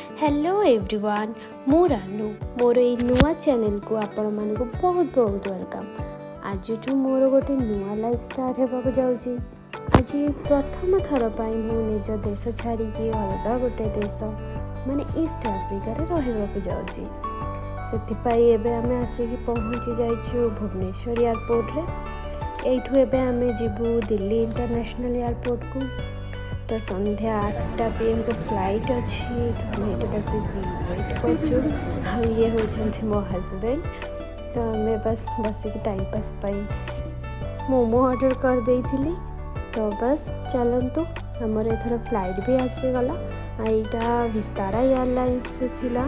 Hello everyone मु रानू मोर ए नुआ channel को आपण मानक बहुत बहुत वेलकम। आज मोर गोटे नुआ लाइफ स्टार्ट होगा जाऊँगी। आज प्रथम थर पर निज देश छाड़ी अलग गोटे देश माने ईस्ट आफ्रिकार रहा जाऊँगी। से आम आसिक पहुँची जाइए भुवनेश्वर एयरपोर्ट रे। एठू आम जीवु दिल्ली इंटरनेशनल एयरपोर्ट को। तो संध्या 8टा PM को फ्लाइट अच्छी तो ये बस वेट कर ये होती मो हजबैंड। तो आम बस बसिक टाइम पास पाई मोमो ऑर्डर कर दे थी। तो बस चलतु आमर एथर फ्लाइट भी आसीगला। यहाँ विस्तारा एयरलाइंस थिला।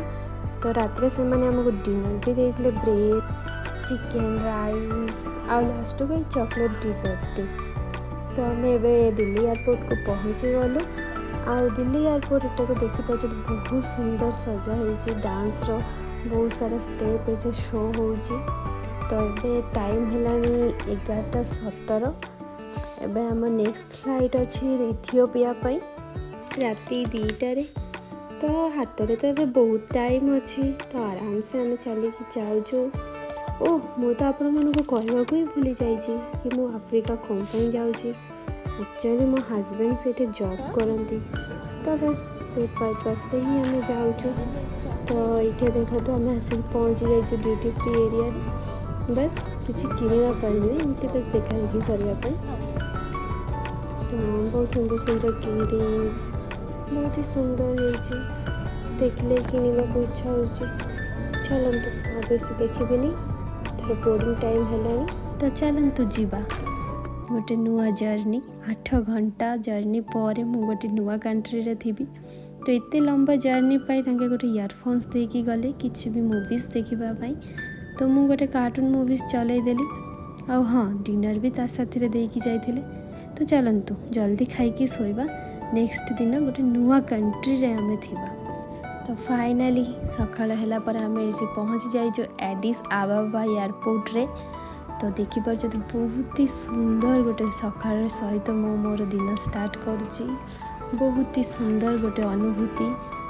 तो रात्रे से मैंने आमको डिनर भी देते ब्रेड चिकेन राइस आ लास्ट को चॉकलेट डिजर्ट। तो आम दिल्ली एयरपोर्ट को पहुँची गलु। दिल्ली एयरपोर्ट एटा तो देखिए बहुत सुंदर सजा है डांस रो बहुत सारा स्टेप है शो हो। तो ये टाइम है 11:17। एबे आम नेक्स्ट फ्लाइट अच्छी इथियोपिया पाई राति 2टारे। तो हाथ में तो ये बहुत टाइम अच्छी तो आराम से आम चलिकी जाऊँ। ओह मु तो आपण मानक कहवाक ही भूली जाइए कि मु आफ्रिका कौन पर जाऊँगी। एक्चुअली मो हजबैंड से जॉब करती। तो बस से पर्पस रे ही आम जाऊँ। तो ये देखो तो आम आसिक पहुँची जाइए ड्यूटी फ्री एरिया रे। बस किसी किणवाई नहीं एमती बस देखा देखी करने। तो बहुत सुंदर सुंदर इयरिंग्स बहुत ही सुंदर हो देखले किणवा को इच्छा हो। चलतु आ बेसी देखी नहीं थोड़ा बोर्डिंग टाइम है। तो चलतु जीवा गोटे नुआ जर्नी 8 घंटा जर्नी पर मु गोटे नुआ कंट्री रे थी। तो इतने लंबा जर्नी पाई तांके गोटे इयरफोन्स देकी गले किसी भी मूवीज देखा। तो मु गोटे कार्टून मूवीज चलाई देली। आ हाँ डिनर भी ता साथी देकी जाइथिले। तो चलतु जल्दी खाई सोइबा। नेक्स्ट दिन गोटे नुआ कंट्री रे आमे थिबा। तो फाइनाली सकाळ है आम ये पहुँची जाइए एडिस आबाबा एयरपोर्ट रे। तो देखिपार बहुत ही सुंदर गोटे सकाळ सहित मो मोर दिन स्टार्ट करुच्ची। बहुत ही सुंदर गोटे अनुभूति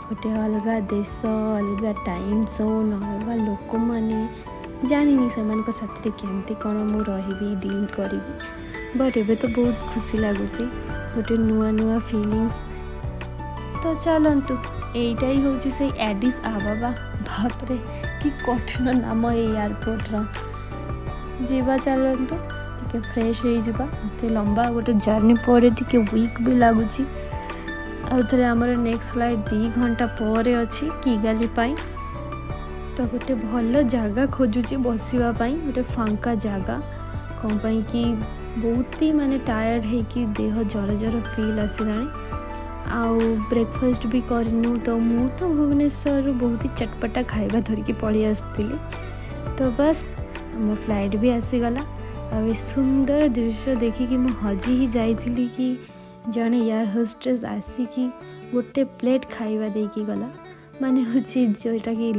गोटे अलग देश अलग टाइम जोन अलग लोक मैंने जानी से साथी केमती कौन मु रही डील करी। बट एबे तो बहुत खुशी लगुच गोटे नुआ नुआ फीलिंग्स। तो चलतु यहीटा ही हूँ से एडिस आबाबा। बापरे कि कठिन नाम एयरपोर्ट जीवा। चलतु टे फ्रेश हो लंबा गोटे जर्नी पर टे वीक भी लगुच। आउे आमर नेक्स्ट फ्लाइट 2 घंटा पर अच्छी किगाली पाई। तो गोटे भल जगह खोजुची बसवाई गोटे फांका जगह कौन पाई कि बहुत ही माने टायर्ड है कि देह जर जर फील आसला। आउ ब्रेकफास्ट भी करनु। तो मु तो भुवनेश्वर बहुत ही चटपटा खाइबा धरिकी पलि आसती। तो बस मो फ्लाइट भी आसीगला। आ सुंदर दृश्य देखिकी मु हजी ही जाइथिली कि जड़े एयर होस्टेस आसिकी गोटे प्लेट खाइबा देकी गला। माने होची जोटा कि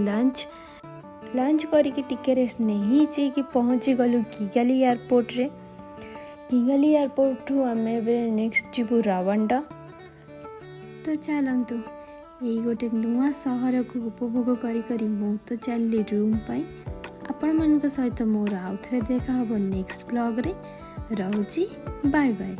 लंच करिकी टिके रेस्ट नहीं कि पहुँची गलु किगाली एयरपोर्ट रे। किगाली एयरपोर्ट ठू आम नेक्स्ट जीवु रवांडा। तो चलतु यही गोटे नुआ सहर को उपभोग करी मु तो चलली रूम पाई। आपण मान सहित मोर आउ थे देखा हम नेक्स्ट ब्लॉग रे। रहुची बाय बाय।